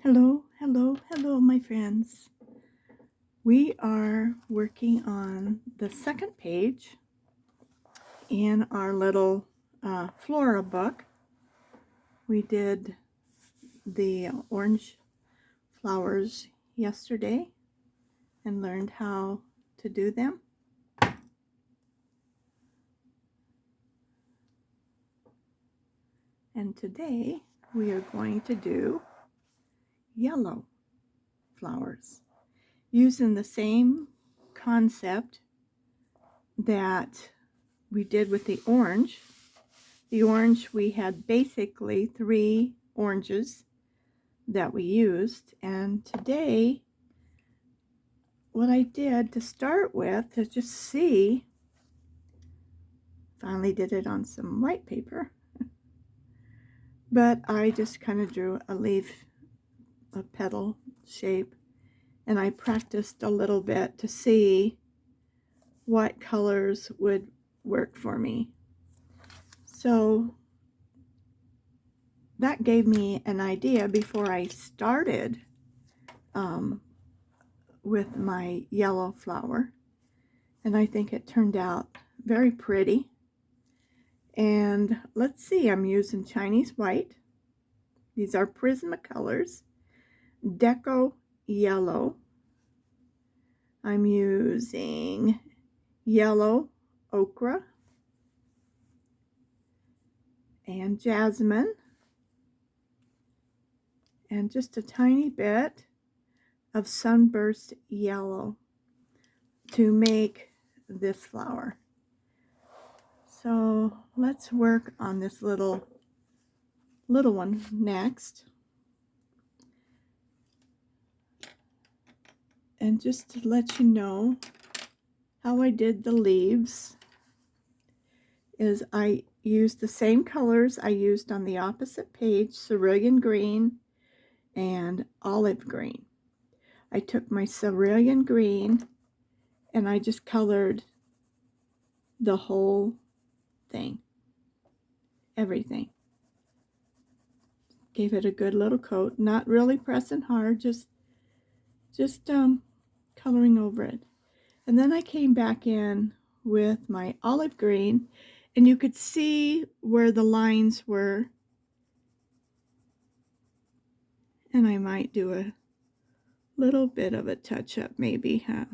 Hello, hello, hello, my friends. We are working on the second page in our little Flora book. We did the orange flowers yesterday and learned how to do them. And today we are going to do yellow flowers using the same concept that we did with the orange. The orange, we had basically 3 oranges that we used, and today what I did to start with to just see, finally did it on some white paper, but I just kind of drew a leaf, a petal shape, and I practiced a little bit to see what colors would work for me. So that gave me an idea before I started with my yellow flower, and I think it turned out very pretty. And let's see, I'm using Chinese white. These are Prismacolors, Deco Yellow. I'm using yellow ochre and jasmine, and just a tiny bit of sunburst yellow to make this flower. So let's work on this little one next. And just to let you know how I did the leaves is I used the same colors I used on the opposite page, cerulean green and olive green. I took my cerulean green and I just colored the whole thing, everything. Gave it a good little coat, not really pressing hard, just coloring over it. And then I came back in with my olive green, and you could see where the lines were. And I might do a little bit of a touch-up maybe, huh?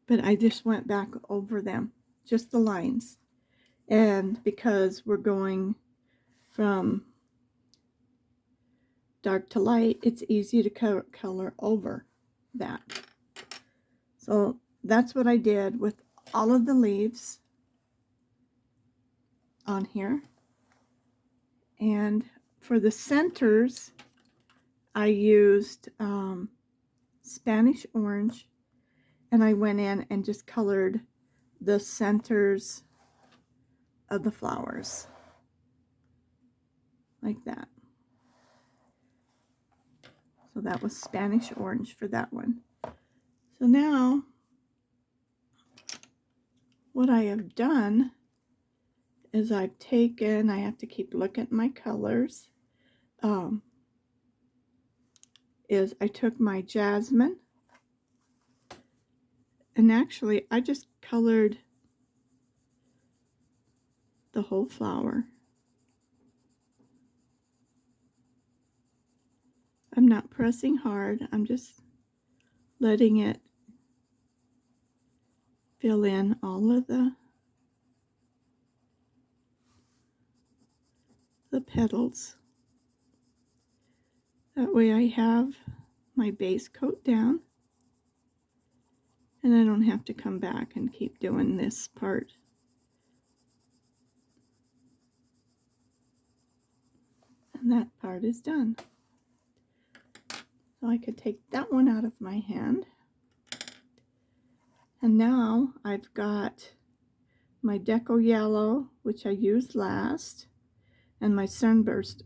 But I just went back over them, just the lines. And because we're going from dark to light, it's easy to color over that. So that's what I did with all of the leaves on here. And for the centers, I used Spanish orange, and I went in and just colored the centers of the flowers like that. So that was Spanish orange for that one. So now what I have done is I've taken, I have to keep looking at my colors, is I took my jasmine, and actually I just colored the whole flower. I'm not pressing hard, I'm just letting it fill in all of the petals. That way I have my base coat down, and I don't have to come back and keep doing this part. And that part is done. So I could take that one out of my hand. And now I've got my Deco Yellow, which I used last, and my Sunburst.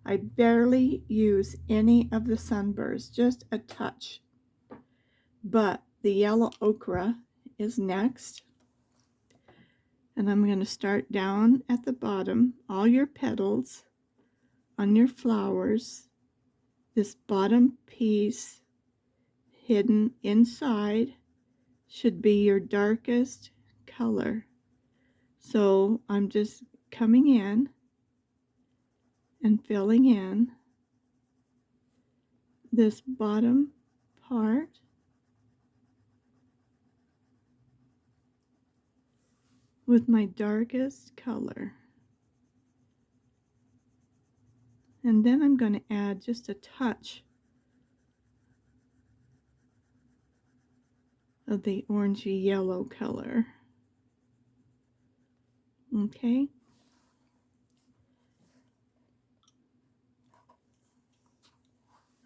I barely use any of the Sunburst, just a touch. But the yellow ochre is next. And I'm going to start down at the bottom. All your petals on your flowers, this bottom piece hidden inside should be your darkest color. So I'm just coming in and filling in this bottom part with my darkest color. And then I'm going to add just a touch of the orangey yellow color. Okay.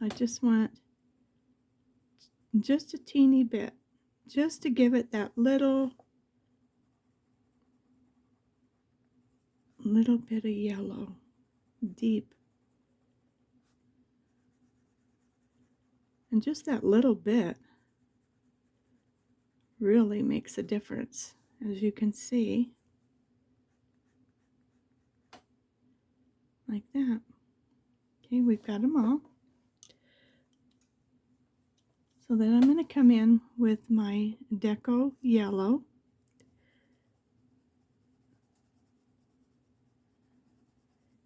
I just want just a teeny bit, just to give it that little bit of yellow, deep. And just that little bit really makes a difference, as you can see, like that. Okay, we've got them all. So then I'm going to come in with my Deco Yellow.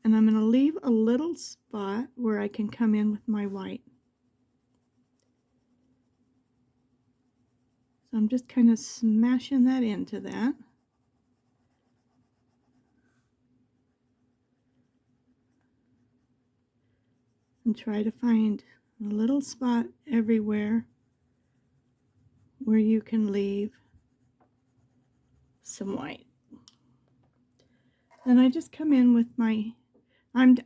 And I'm going to leave a little spot where I can come in with my white. So I'm just kind of smashing that into that. And try to find a little spot everywhere where you can leave some white. Then I just come in with my, I'm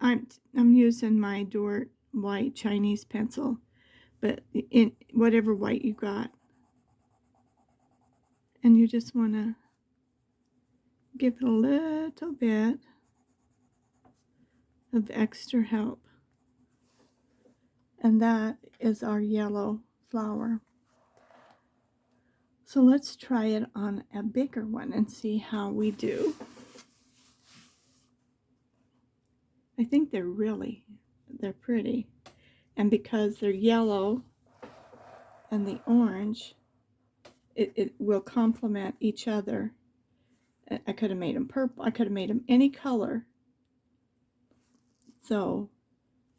using my Dort white Chinese pencil, but in whatever white you got. And you just want to give it a little bit of extra help. And that is our yellow flower. So let's try it on a bigger one and see how we do. I think they're pretty. And because they're yellow and the orange, it will complement each other. I could have made them purple. I could have made them any color. So,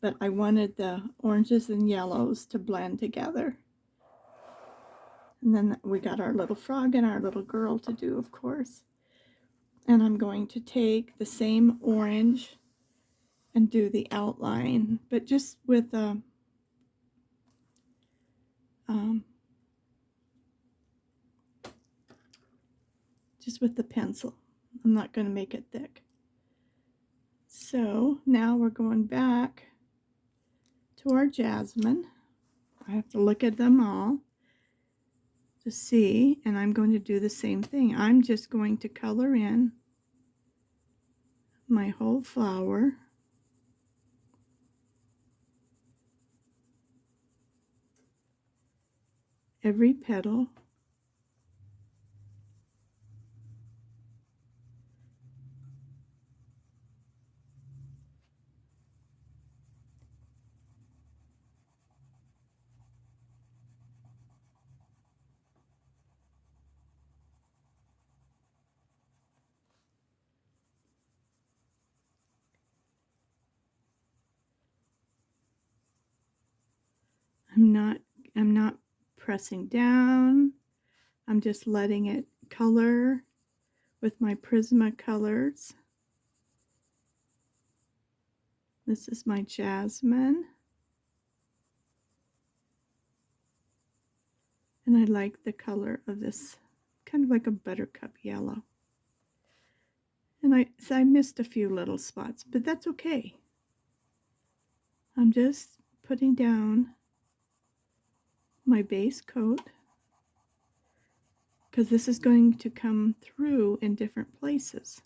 but I wanted the oranges and yellows to blend together. And then we got our little frog and our little girl to do, of course. And I'm going to take the same orange and do the outline, but just with the pencil. I'm not going to make it thick. So now we're going back to our jasmine. I have to look at them all to see, and I'm going to do the same thing. I'm just going to color in my whole flower. Every petal. I'm not pressing down. I'm just letting it color with my Prismacolors. This is my jasmine. And I like the color of this, kind of like a buttercup yellow. And I missed a few little spots, but that's okay. I'm just putting down my base coat, because this is going to come through in different places.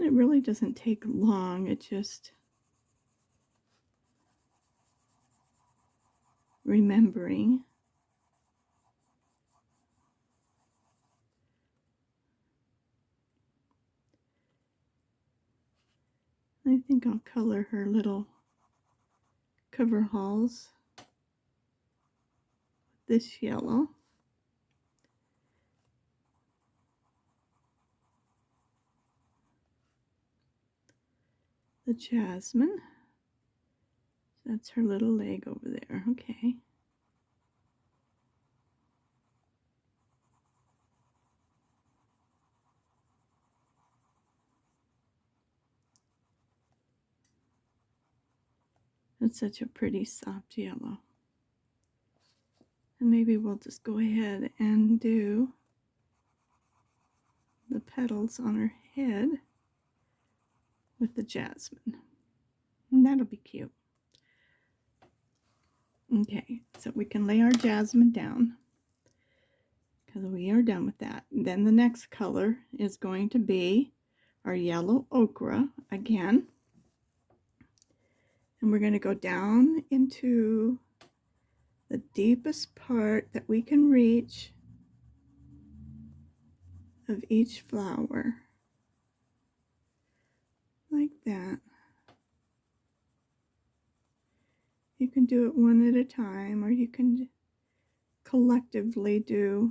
it really doesn't take long. It just remembering. I think I'll color her little cover halls with this yellow. The jasmine. That's her little leg over there. Okay. It's such a pretty soft yellow. And maybe we'll just go ahead and do the petals on her head with the jasmine. And that'll be cute. Okay, so we can lay our jasmine down because we are done with that. And then the next color is going to be our yellow ochre again. And we're going to go down into the deepest part that we can reach of each flower. Like that. You can do it one at a time, or you can collectively do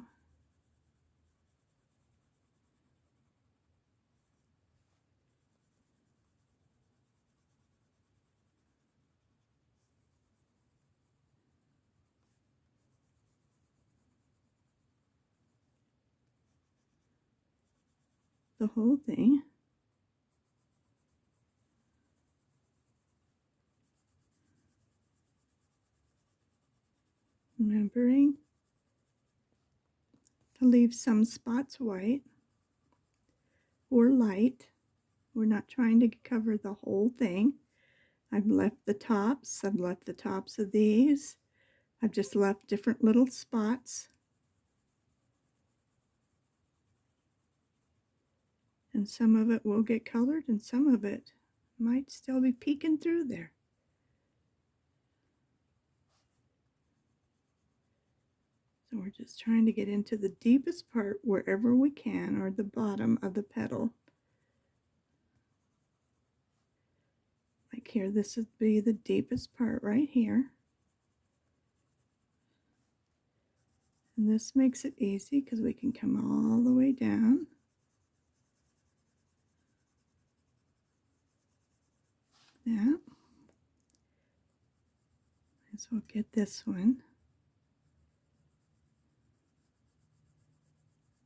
the whole thing. Remembering to leave some spots white or light. We're not trying to cover the whole thing. I've left the tops. I've left the tops of these. I've just left different little spots. And some of it will get colored and some of it might still be peeking through there. So we're just trying to get into the deepest part wherever we can, or the bottom of the petal. Like here, this would be the deepest part right here. And this makes it easy because we can come all the way down. That. So we'll get this one.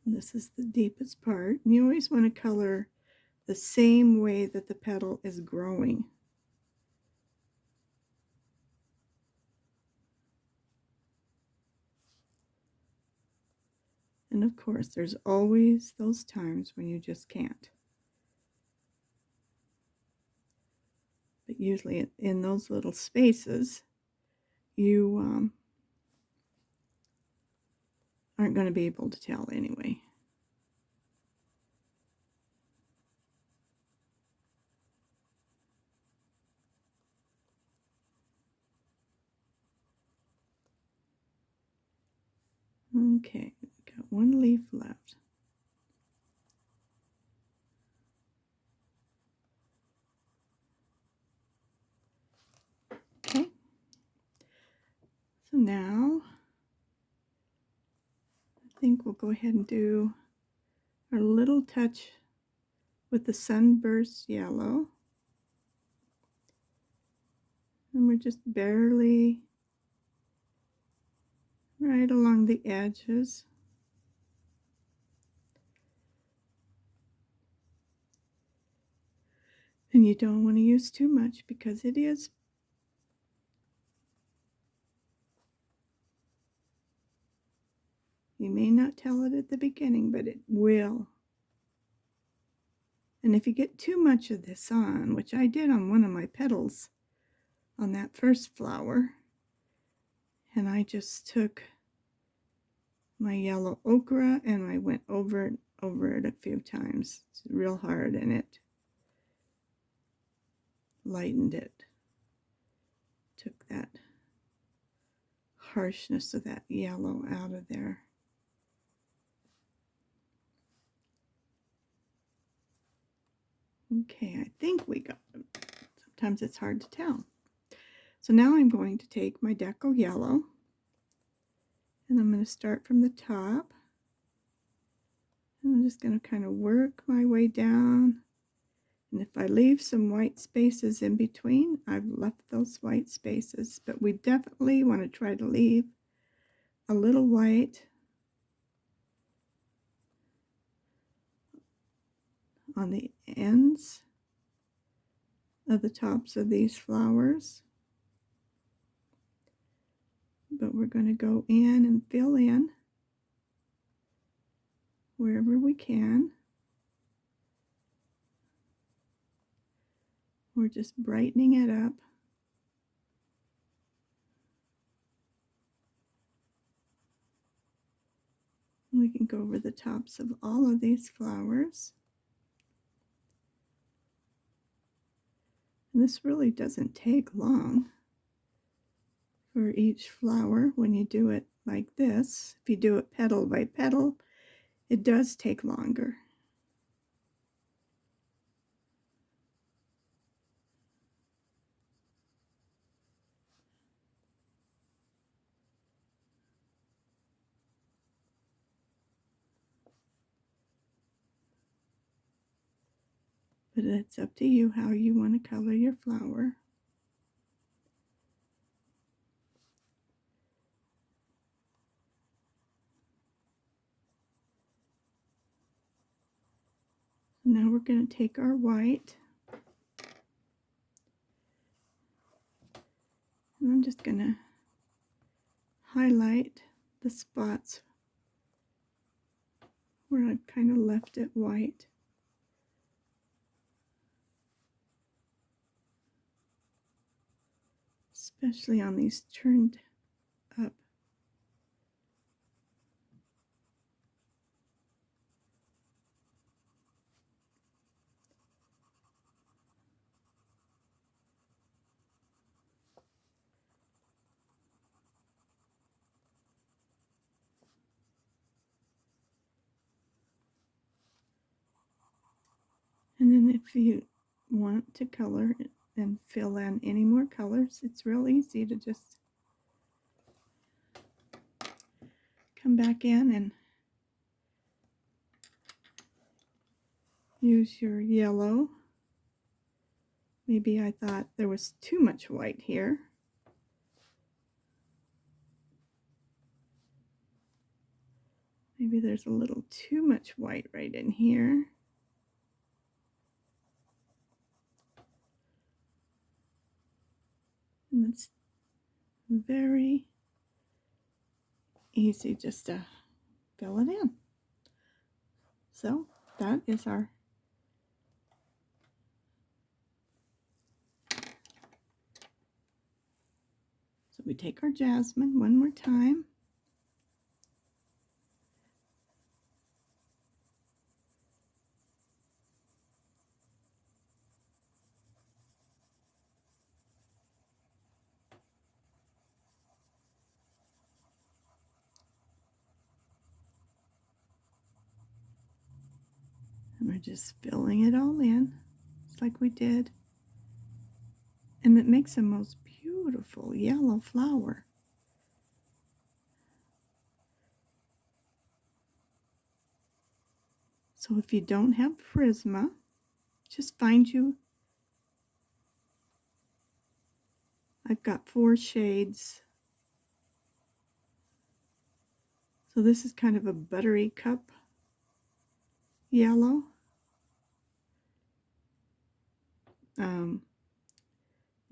And this is the deepest part. And you always want to color the same way that the petal is growing. And of course, there's always those times when you just can't. But usually in those little spaces, you aren't going to be able to tell anyway. Okay, got one leaf left. Okay, so now I think we'll go ahead and do our little touch with the sunburst yellow. And we're just barely right along the edges. And you don't want to use too much because it is you may not tell it at the beginning, but it will. And if you get too much of this on, which I did on one of my petals on that first flower, and I just took my yellow ochre and I went over it a few times. It's real hard, and it lightened it. Took that harshness of that yellow out of there. Okay, I think we got them. Sometimes it's hard to tell. So now I'm going to take my Deco Yellow, and I'm going to start from the top. And I'm just going to kind of work my way down. And if I leave some white spaces in between, I've left those white spaces. But we definitely want to try to leave a little white on the ends of the tops of these flowers. But we're going to go in and fill in wherever we can. We're just brightening it up. We can go over the tops of all of these flowers. And this really doesn't take long for each flower when you do it like this. If you do it petal by petal, it does take longer. But it's up to you how you want to color your flower. Now we're going to take our white, and I'm just going to highlight the spots where I've kind of left it white. Especially on these turned up. And then if you want to color it and fill in any more colors, it's real easy to just come back in and use your yellow. Maybe I thought there was too much white here. Maybe there's a little too much white right in here. And it's very easy just to fill it in. So that is our So we take our jasmine one more time. And we're just filling it all in, just like we did. And it makes a most beautiful yellow flower. So if you don't have Prisma, just find you. I've got 4 shades. So this is kind of a buttery cup yellow.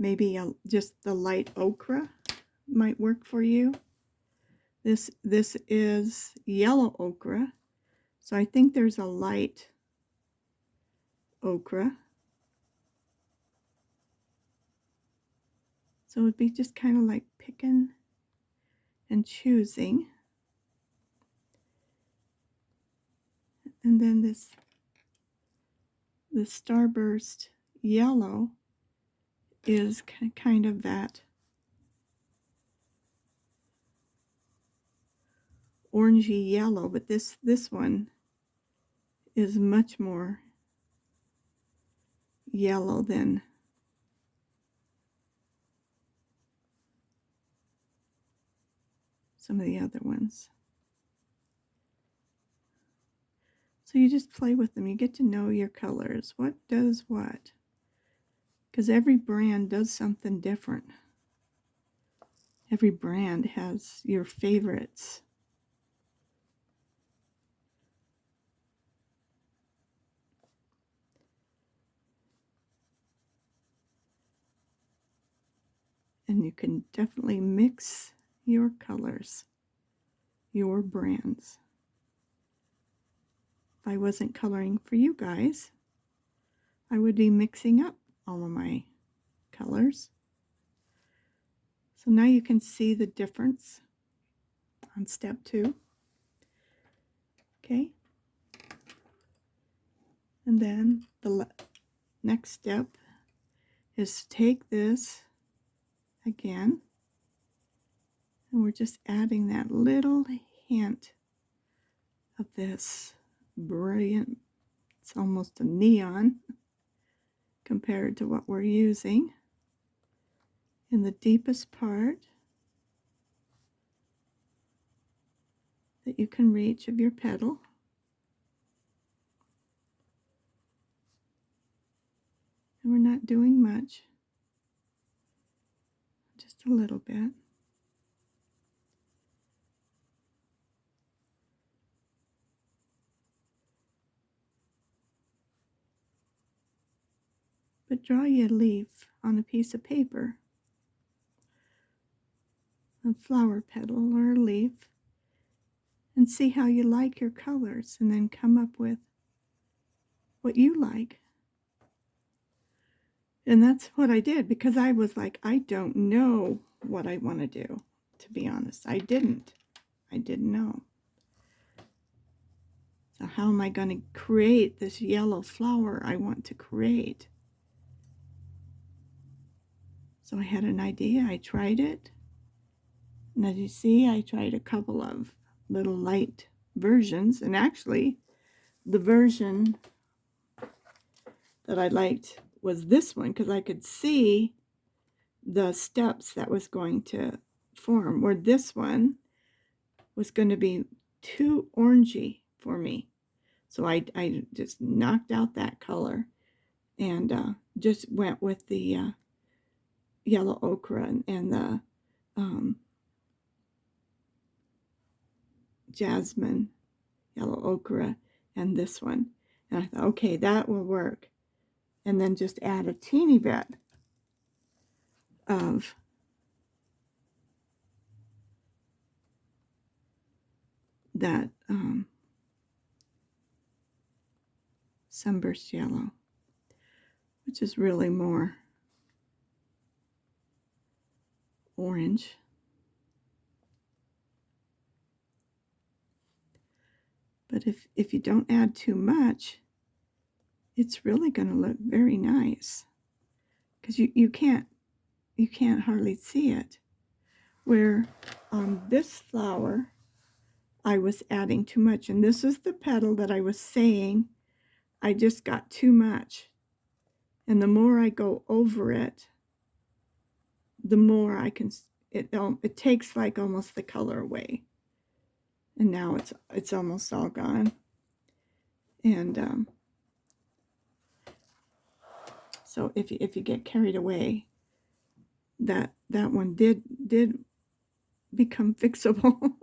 Maybe just the light ochre might work for you. This is yellow ochre, so I think there's a light ochre. So it'd be just kind of like picking and choosing. And then the Starburst yellow is kind of that orangey yellow, but this one is much more yellow than some of the other ones. So you just play with them. You get to know your colors. What does what? Because every brand does something different. Every brand has your favorites. And you can definitely mix your colors, your brands. If I wasn't coloring for you guys, I would be mixing up all of my colors. So now you can see the difference on step 2. Okay. And then the next step is to take this again, and we're just adding that little hint of this brilliant, it's almost a neon compared to what we're using in the deepest part that you can reach of your petal. And we're not doing much, just a little bit. But draw you a leaf on a piece of paper, a flower petal or a leaf, and see how you like your colors, and then come up with what you like. And that's what I did, because I was like, I don't know what I want to do, to be honest. I didn't know. So how am I going to create this yellow flower I want to create? So I had an idea, I tried it, and as you see, I tried a couple of little light versions, and actually the version that I liked was this one, because I could see the steps that was going to form, where this one was going to be too orangey for me. So I just knocked out that color and just went with the yellow ochre and the jasmine yellow ochre and this one. And I thought, okay, that will work. And then just add a teeny bit of that sunburst yellow, which is really more orange. But if you don't add too much, it's really going to look very nice, because you can't hardly see it. Where on this flower, I was adding too much, and this is the petal that I was saying I just got too much. And the more I go over it, the more I can, it takes like almost the color away. And now it's almost all gone. And so if you get carried away, that one did become fixable.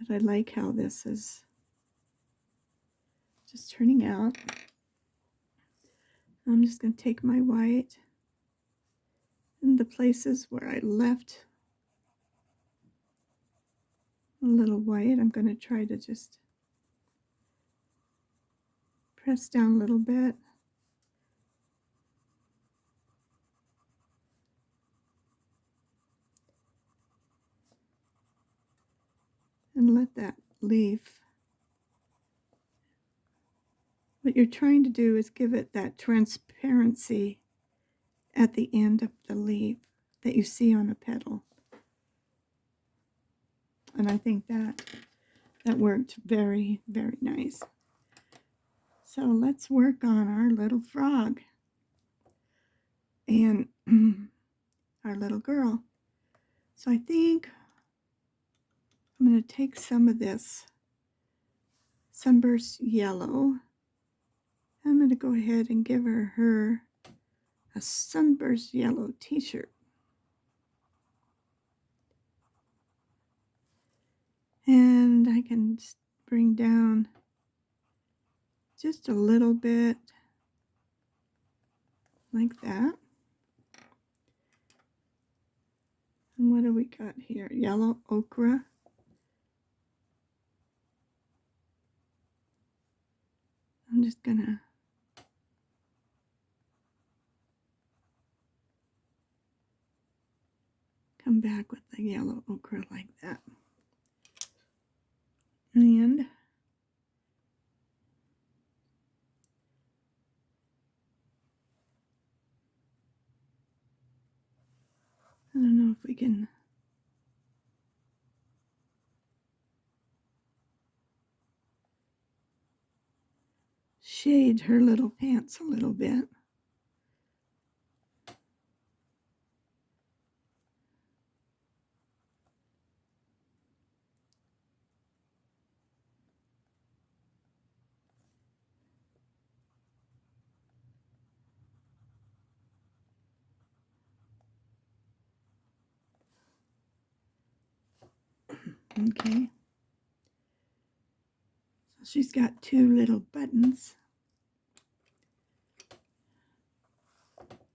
But I like how this is just turning out. I'm just going to take my white and the places where I left a little white, I'm going to try to just press down a little bit. And and let that leaf, what you're trying to do is give it that transparency at the end of the leaf that you see on a petal. And I think that worked very, very nice. So let's work on our little frog and our little girl. So I think I'm going to take some of this sunburst yellow. I'm going to go ahead and give her a sunburst yellow t-shirt. And I can bring down just a little bit like that. And what do we got here? Yellow ochre. I'm just gonna come back with the yellow ochre like that. And I don't know if we can shade her little pants a little bit. Okay. So she's got two little buttons.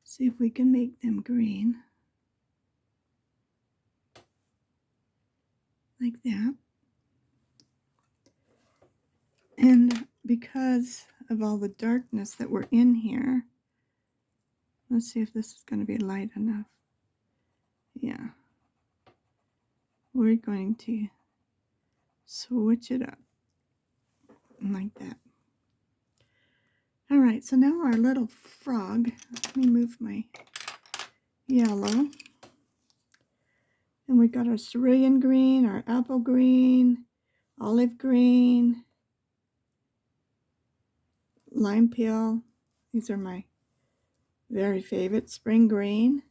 See if we can make them green. Like that. And because of all the darkness that we're in here, let's see if this is going to be light enough. Yeah. We're going to switch it up like that. All right, so now our little frog, let me move my yellow. And we got our cerulean green, our apple green, olive green, lime peel. These are my very favorite, spring green,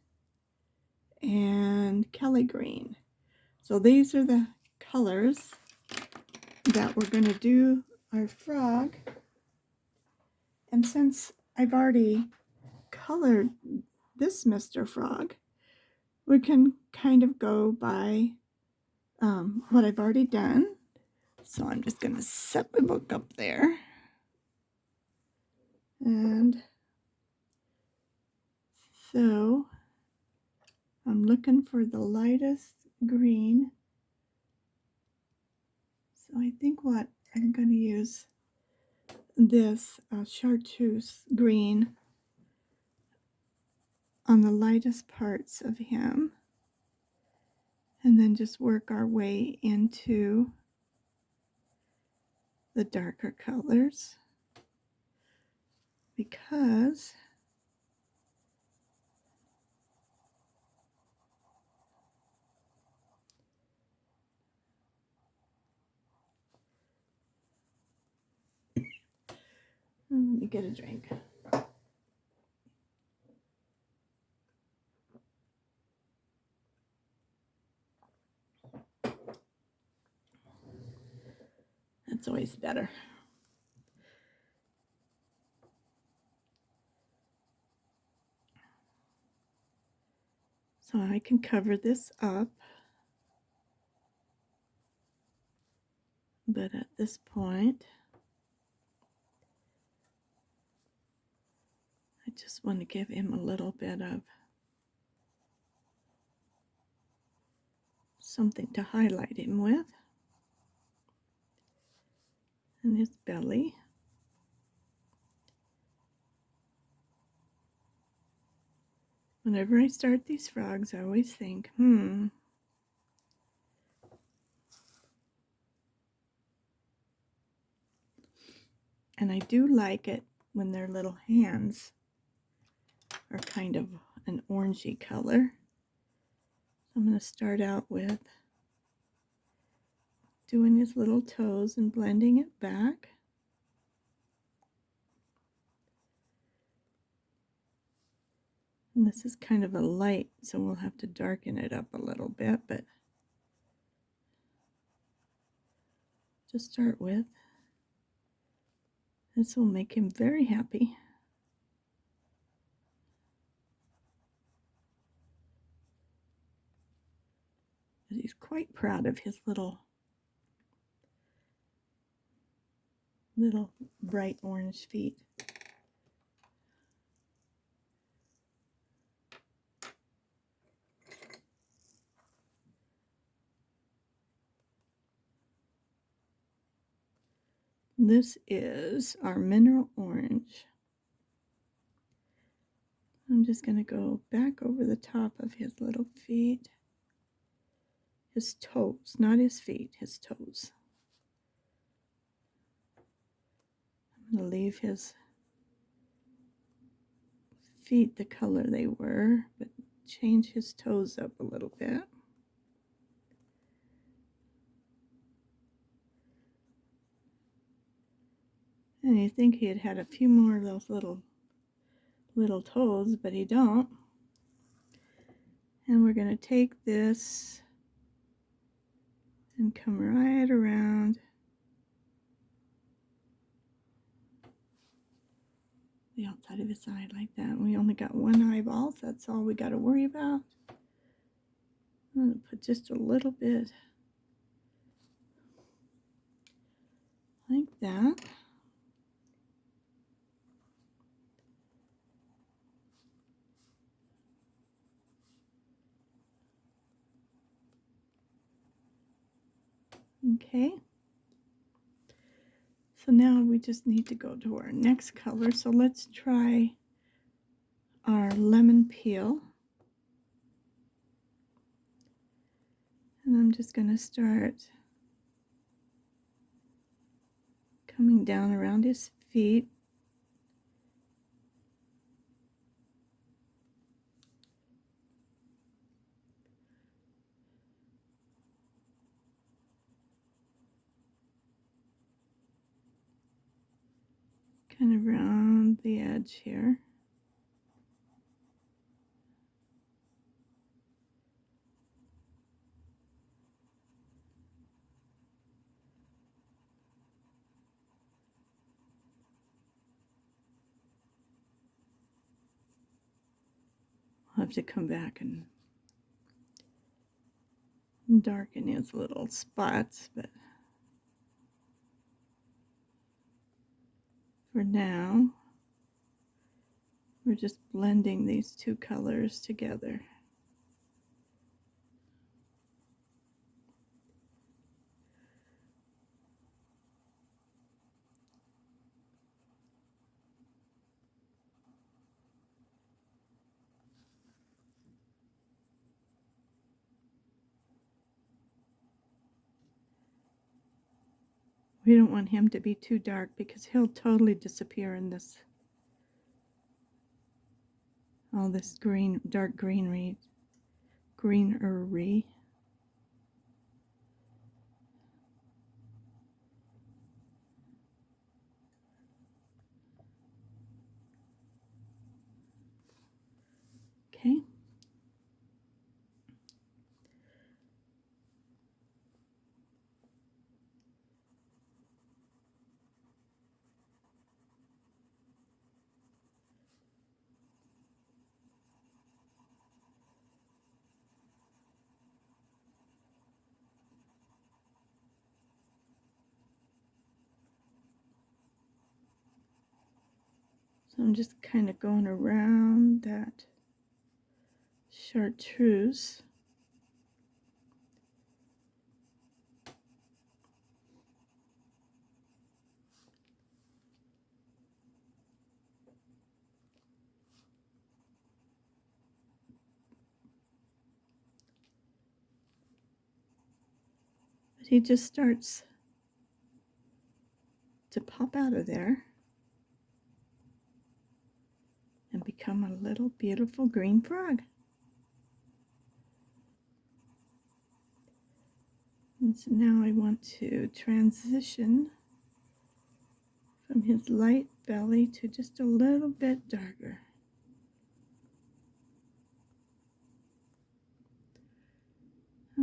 and Kelly green. So these are the colors that we're going to do our frog. And since I've already colored this Mr. Frog, we can kind of go by what I've already done. So I'm just going to set my book up there. And so I'm looking for the lightest green. So I think what I'm going to use this chartreuse green on the lightest parts of him, and then just work our way into the darker colors, because let me get a drink. That's always better. So I can cover this up, but at this point, I just want to give him a little bit of something to highlight him with, and his belly. Whenever I start these frogs, I always think, And I do like it when their little hands are kind of an orangey color. I'm going to start out with doing his little toes and blending it back. And this is kind of a light, so we'll have to darken it up a little bit, but to start with, this will make him very happy. He's quite proud of his little bright orange feet. This is our mineral orange. I'm just going to go back over the top of his little feet. His toes, not his feet, his toes. I'm going to leave his feet the color they were, but change his toes up a little bit. And you think he had had a few more of those little toes, but he don't. And we're going to take this and come right around the outside of his eye like that. We only got one eyeball, so that's all we got to worry about. I'm going to put just a little bit like that. Okay. So now we just need to go to our next color. So let's try our lemon peel. And I'm just going to start coming down around his feet. Kind of around the edge here. I'll have to come back and darken his little spots, but for now, we're just blending these two colors together. We don't want him to be too dark because he'll totally disappear in this, all this green, dark greenery. Okay. So I'm just kind of going around that chartreuse. But he just starts to pop out of there. become a little beautiful green frog. And so now I want to transition from his light belly to just a little bit darker.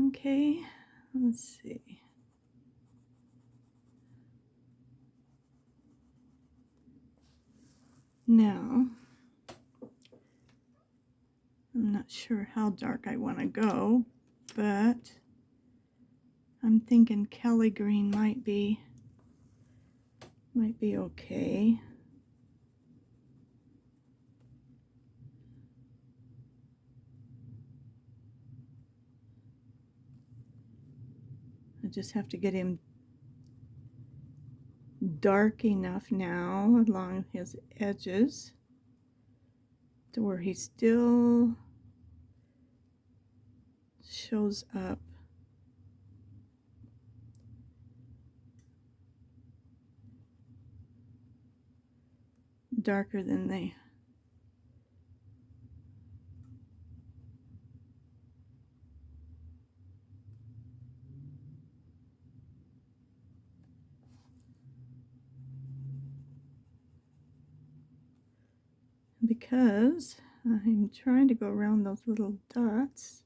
Okay, let's see. Now, I'm not sure how dark I want to go, but I'm thinking Kelly green might be okay. I just have to get him dark enough now along his edges to where he still shows up. Darker than they. Because I'm trying to go around those little dots,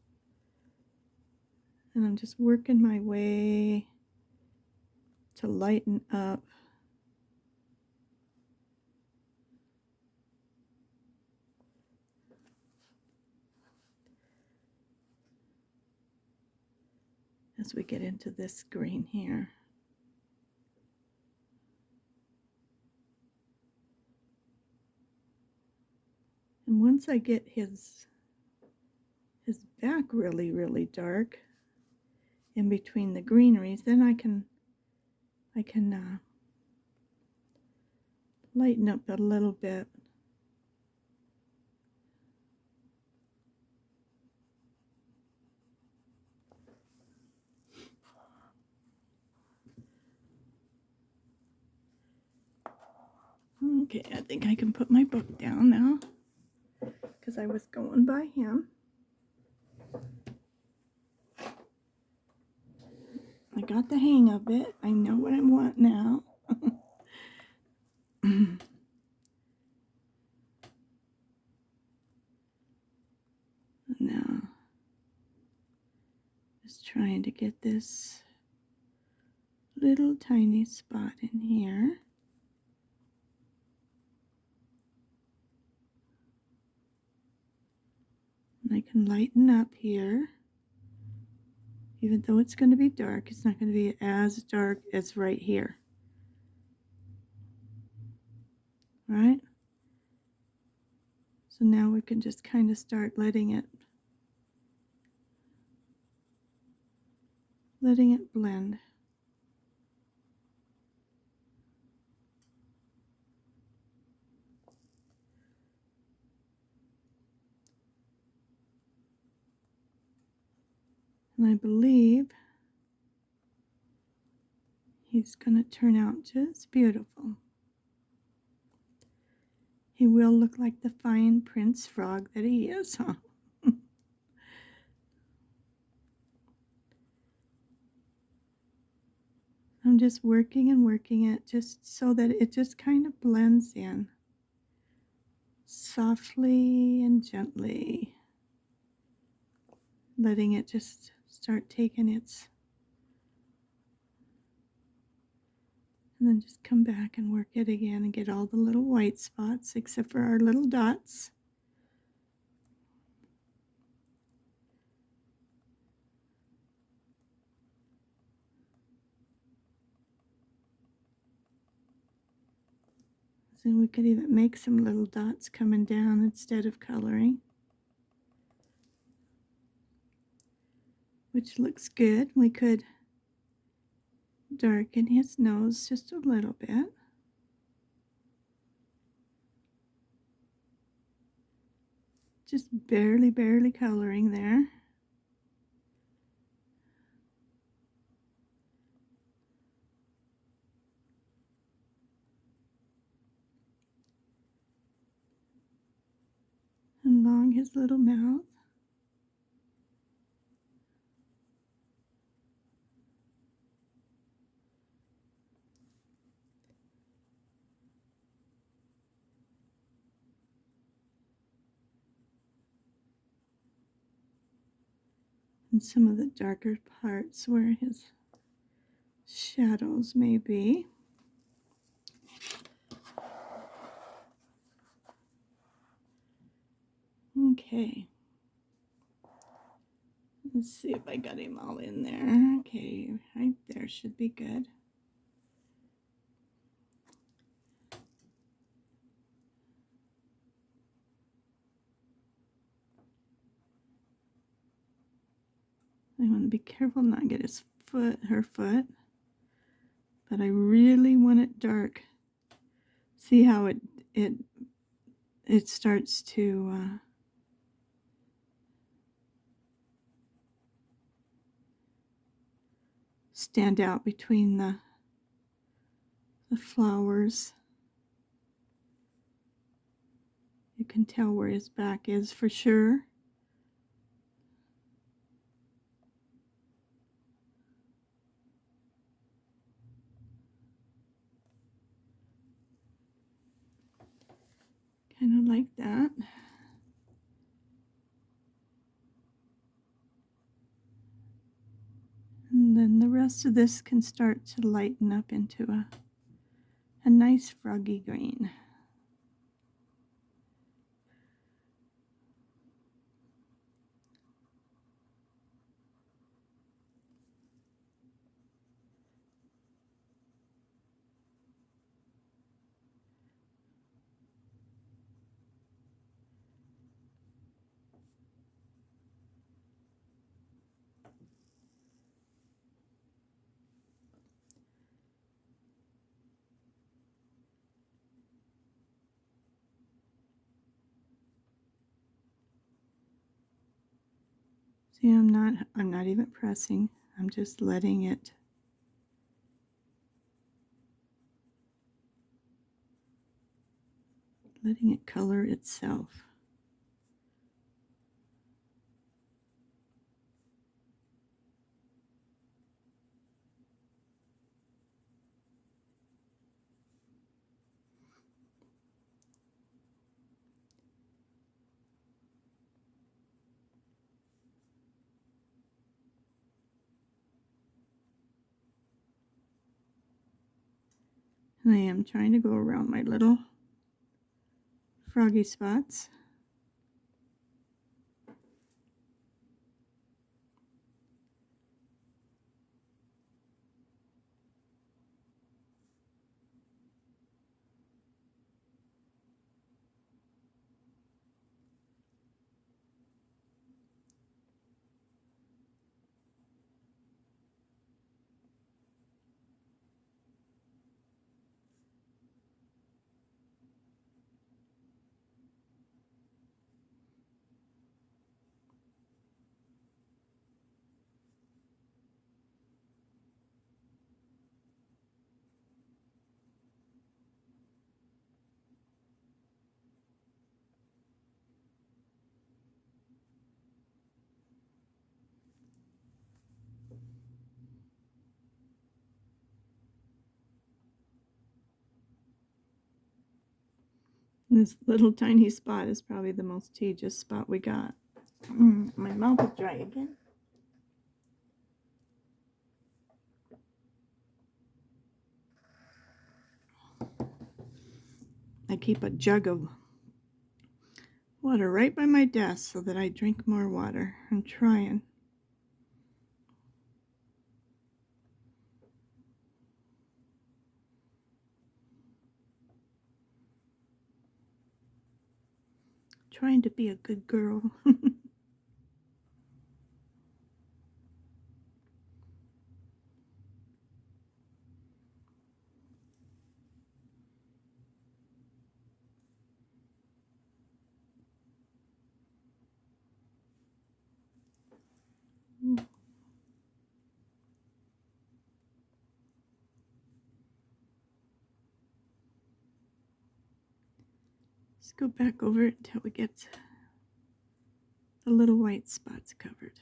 and I'm just working my way to lighten up as we get into this green here. And once I get his back really, really dark in between the greeneries, then I can lighten up a little bit. Okay, I think I can put my book down now because I was going by him. I got the hang of it. I know what I want now. Now, just trying to get this little tiny spot in here. And I can lighten up here. Even though it's going to be dark, it's not going to be as dark as right here. Right? So now we can just kind of start letting it blend. And I believe he's going to turn out just beautiful. He will look like the fine prince frog that he is, huh? I'm just working and working it just so that it just kind of blends in. Softly and gently. Letting it just start taking its... And then just come back and work it again and get all the little white spots except for our little dots. So we could even make some little dots coming down instead of coloring, which looks good. We could darken his nose just a little bit. Just barely coloring there. his little mouth. And some of the darker parts where his shadows may be. Okay. Let's see if I got him all in there. Okay, right there should be good. I want to be careful not to get his foot, her foot, but I really want it dark. See how it starts to stand out between the flowers. You can tell where his back is for sure. Kind of like that. And then the rest of this can start to lighten up into a nice froggy green. See, I'm not even pressing. I'm just letting it color itself. And I am trying to go around my little froggy spots. This little tiny spot is probably the most tedious spot we got. My mouth is dry again. I keep a jug of water right by my desk so that I drink more water. I'm trying. Trying to be a good girl. Let's go back over it until we get the little white spots covered.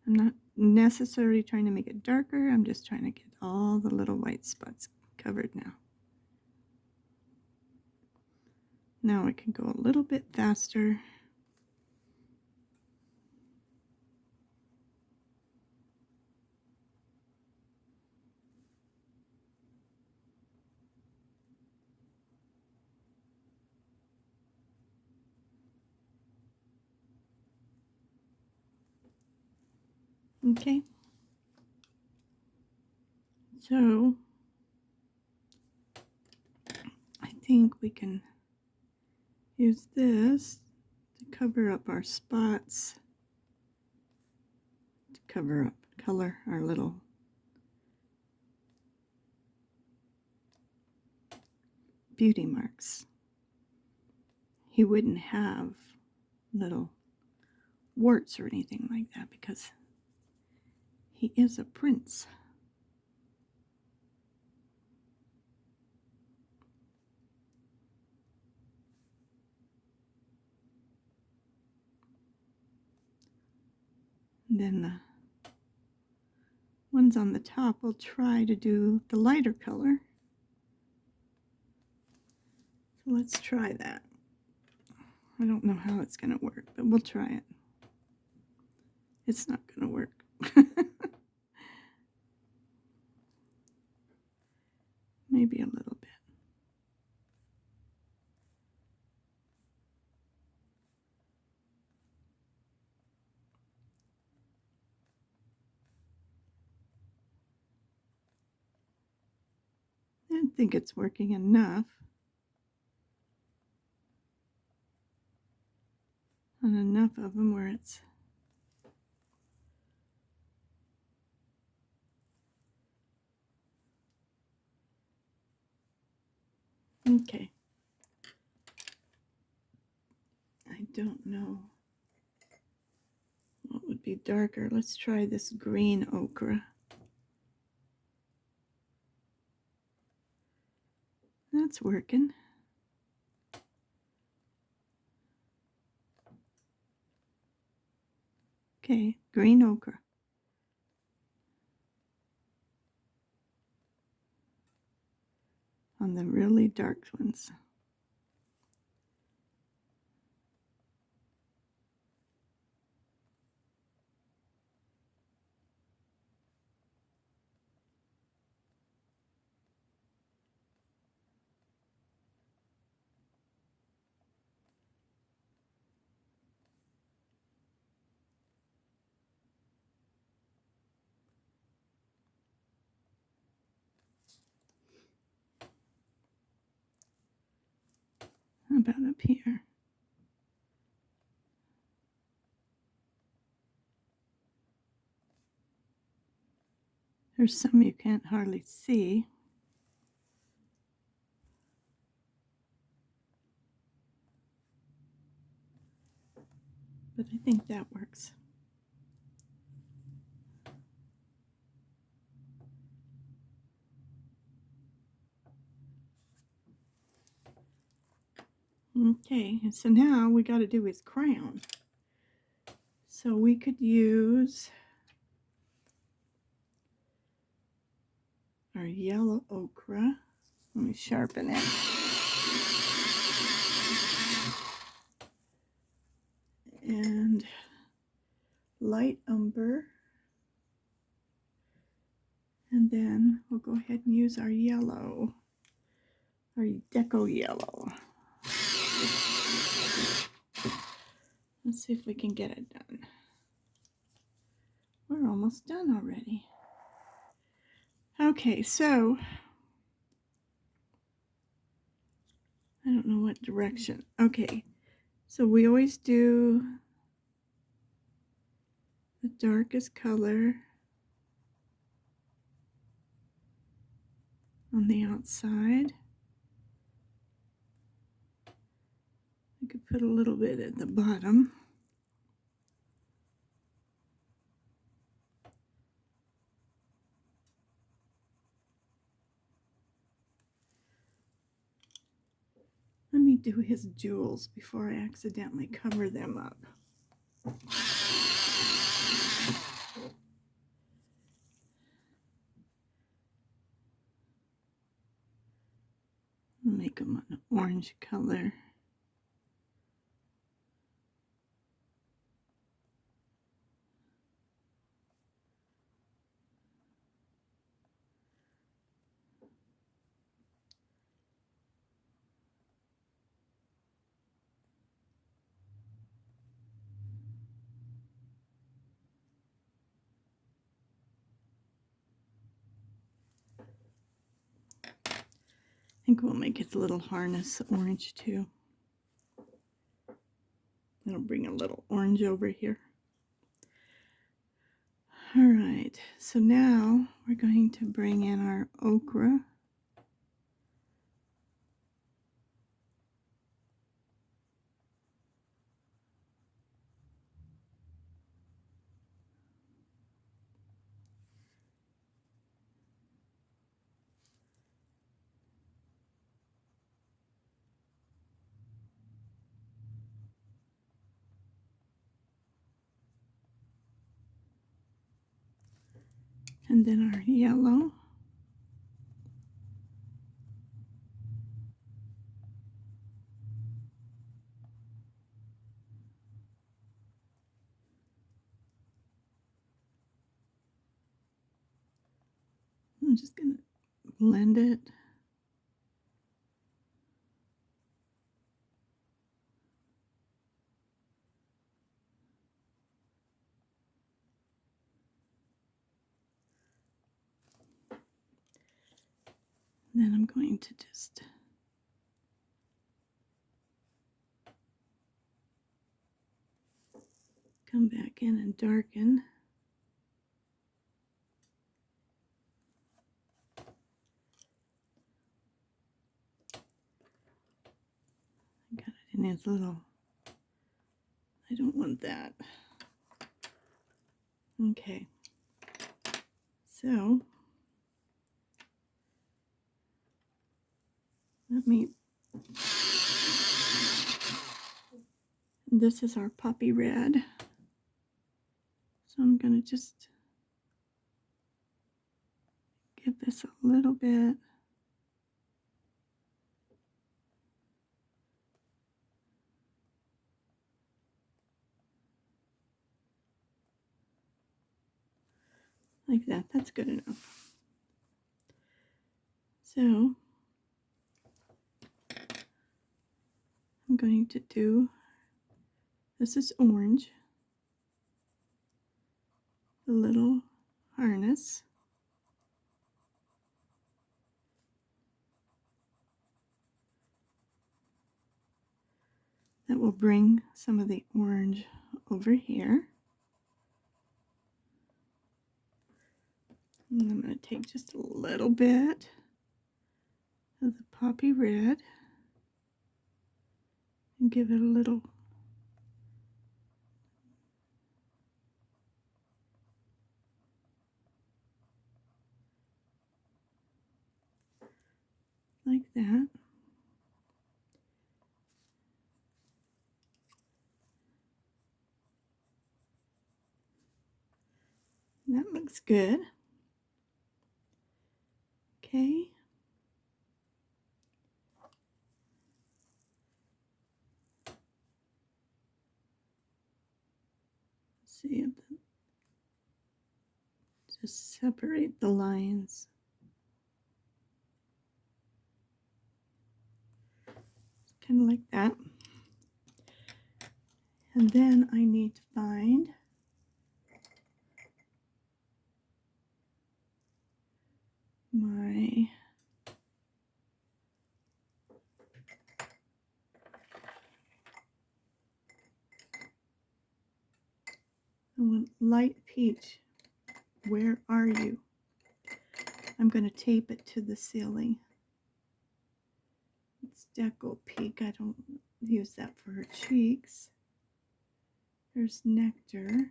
I'm not necessarily trying to make it darker. I'm just trying to get all the little white spots covered now. Now I can go a little bit faster. Okay. So I think we can use this to cover up our spots, to cover up, color our little beauty marks. He wouldn't have little warts or anything like that because he is a prince. And then the ones on the top, we'll try to do the lighter color. So let's try that. I don't know how it's going to work, but we'll try it. It's not going to work. Maybe a little bit. I think it's working enough. On enough of them where it's okay. I don't know what would be darker. Let's try this green ochre. That's working. Okay, green ochre. On the really dark ones. How about up here? There's some you can't hardly see. But I think that works. Okay, so now we got to do his crown. So we could use our yellow ochre. Let me sharpen it. And light umber. And then we'll go ahead and use our yellow, our deco yellow. Let's see if we can get it done. We're almost done already. Okay, so I don't know what direction. Okay, so we always do the darkest color on the outside. I could put a little bit at the bottom. Let me do his jewels before I accidentally cover them up. Make them an orange color. I think we'll make his little harness orange too. I'll bring a little orange over here. All right, so now we're going to bring in our ochre. And then our yellow. I'm just going to blend it. Then I'm going to just come back in and darken. I got it in his little, I don't want that. Okay, so let me, this is our poppy red. So I'm going to just give this a little bit. Like that, that's good enough. So I'm going to do, this is orange, the little harness. That will bring some of the orange over here. And I'm going to take just a little bit of the poppy red and give it a little like that. That looks good. Okay. See if just separate the lines. Kind of like that. And then I need to find my light peach. Where are you? I'm going to tape it to the ceiling. It's Deco Peak. I don't use that for her cheeks. There's Nectar.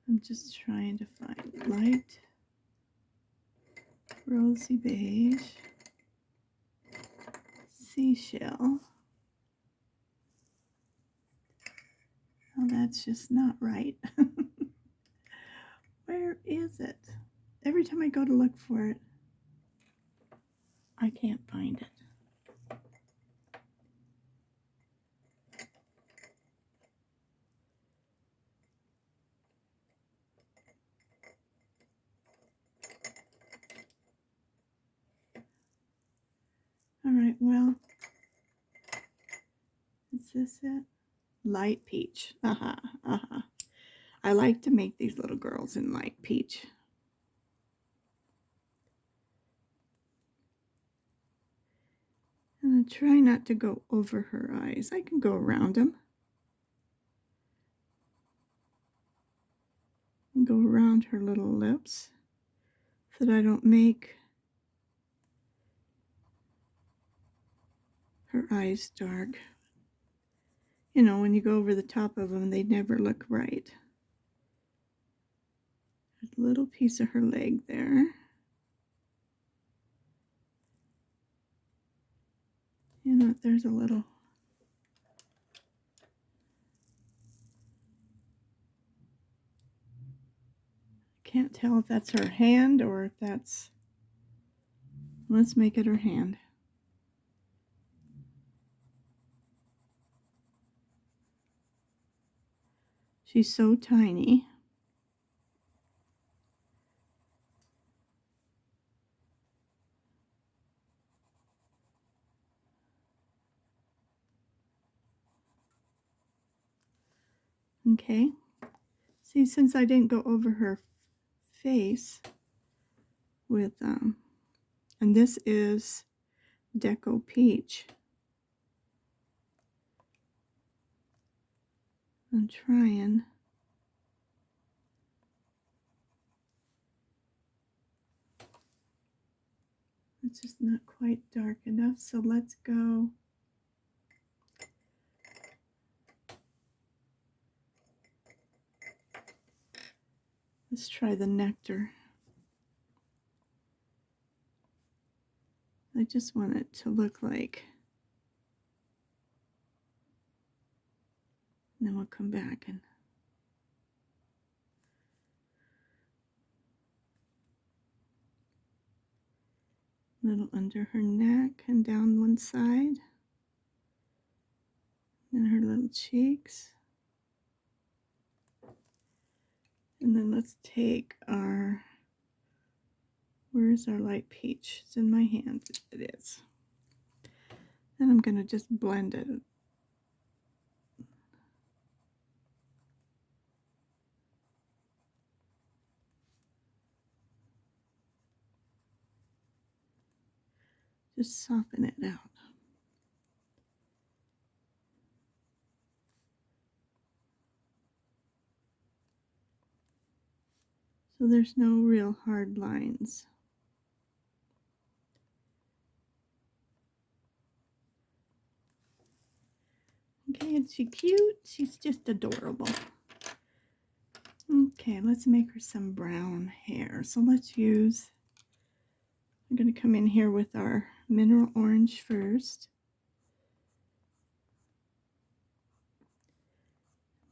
I'm just trying to find light rosy beige, seashell. Oh, that's just not right. Where is it? Every time I go to look for it, I can't find it. All right, well, is this it? Light peach. I like to make these little girls in light peach. And I try not to go over her eyes. I can go around them. And go around her little lips so that I don't make her eyes dark. You know, when you go over the top of them, they never look right. There's a little piece of her leg there. You know, there's a little. Can't tell if that's her hand or if that's. Let's make it her hand. She's so tiny. Okay. See, since I didn't go over her face with, and this is Deco Peach. I'm trying. It's just not quite dark enough, so let's go. Let's try the nectar. I just want it to look like. And then we'll come back and. Little under her neck and down one side. And her little cheeks. And then let's take our, where's our light peach? It's in my hand. It is. Then I'm going to just blend it. Just soften it out. So there's no real hard lines. Okay, is she cute? She's just adorable. Okay, let's make her some brown hair. So let's use, I'm going to come in here with our mineral orange first.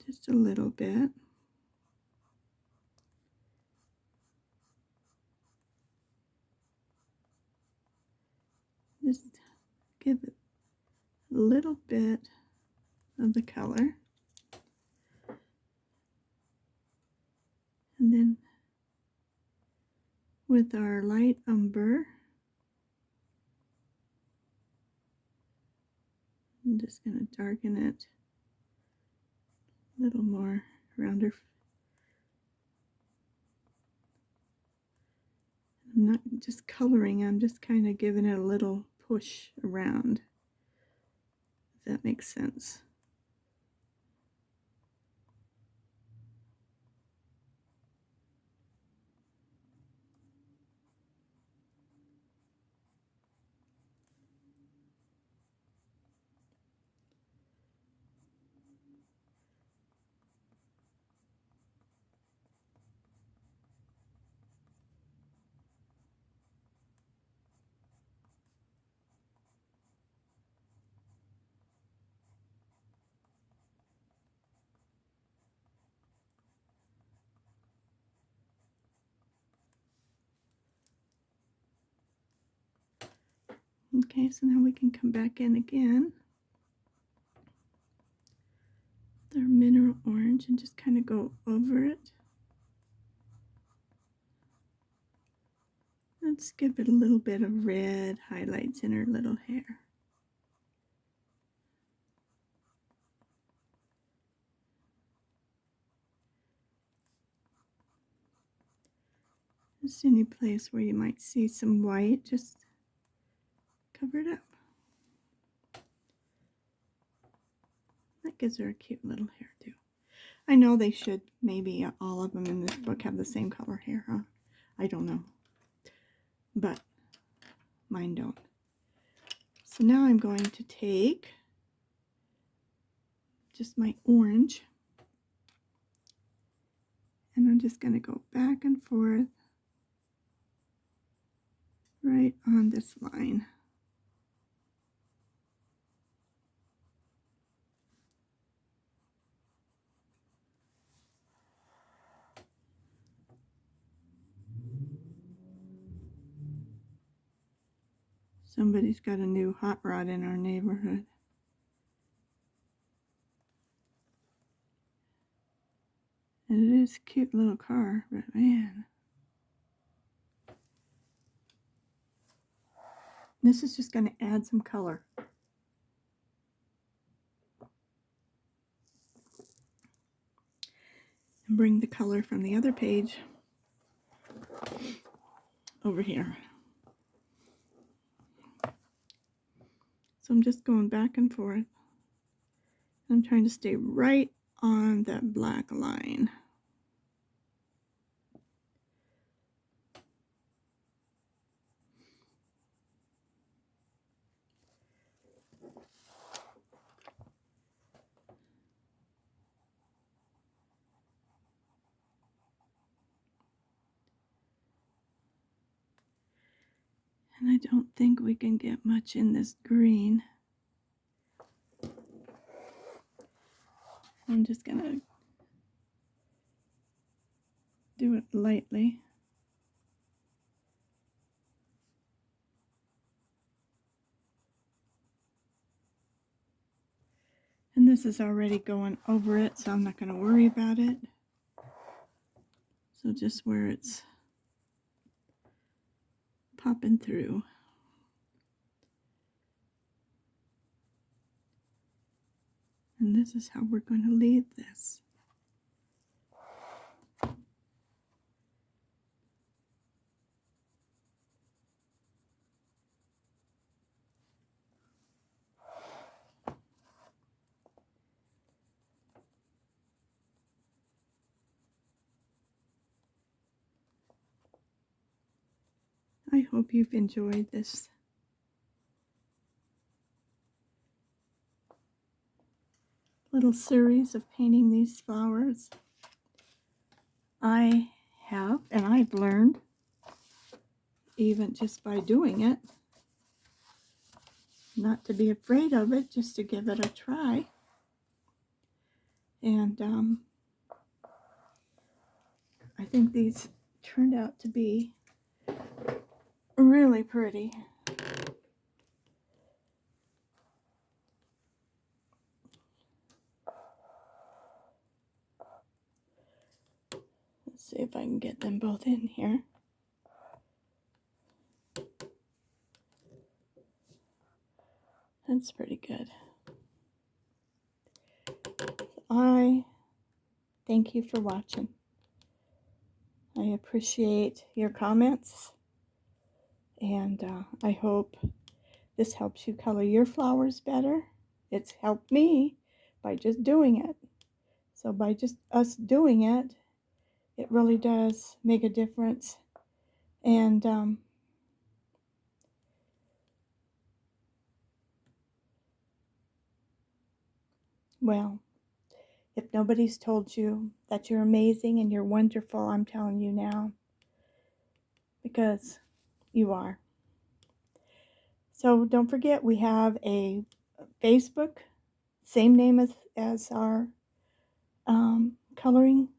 Just a little bit. Just give it a little bit of the color. And then with our light umber, I'm just going to darken it a little more around her. I'm not just coloring, I'm just kind of giving it a little push around, if that makes sense. Okay, so now we can come back in again with our mineral orange and just kind of go over it. Let's give it a little bit of red highlights in her little hair. Just any place where you might see some white, just cover it up. That gives her a cute little hairdo. I know they should, maybe all of them in this book have the same color hair, huh? I don't know. But mine don't. So now I'm going to take just my orange, and I'm just going to go back and forth right on this line. Somebody's got a new hot rod in our neighborhood. And it is a cute little car, but man. This is just going to add some color. And bring the color from the other page over here. So I'm just going back and forth. I'm trying to stay right on that black line. And I don't think we can get much in this green. I'm just going to do it lightly. And this is already going over it, so I'm not going to worry about it. So just where it's popping through. And this is how we're going to leave this. I hope you've enjoyed this little series of painting these flowers. I have, and I've learned, even just by doing it, not to be afraid of it, just to give it a try. And I think these turned out to be really pretty. Let's see if I can get them both in here. That's pretty good. I thank you for watching. I appreciate your comments, and I hope this helps you color your flowers better. It's helped me by just doing it. So by just us doing it, it really does make a difference. And well, if nobody's told you that you're amazing and you're wonderful, I'm telling you now, because you are. So don't forget, we have a Facebook, same name as our coloring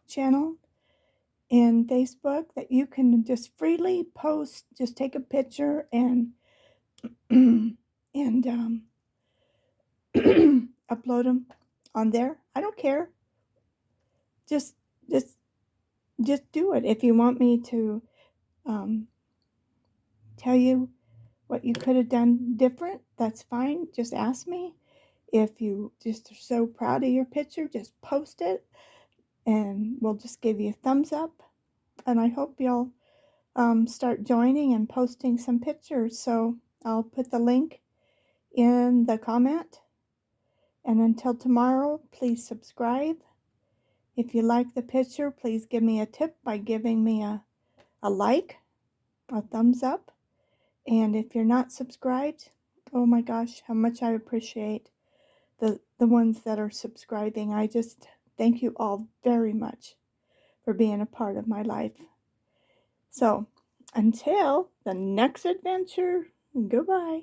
channel in Facebook, that you can just freely post, just take a picture and and upload them on there. I don't care. Just, just, just do it. If you want me to tell you what you could have done different, that's fine. Just ask me. If you just are so proud of your picture, just post it, and we'll just give you a thumbs up. And I hope you'll start joining and posting some pictures. So I'll put the link in the comment. And until tomorrow, please subscribe. If you like the picture, please give me a tip by giving me a like, a thumbs up. And if you're not subscribed, oh my gosh, how much I appreciate the ones that are subscribing. I just thank you all very much for being a part of my life. So until the next adventure, goodbye.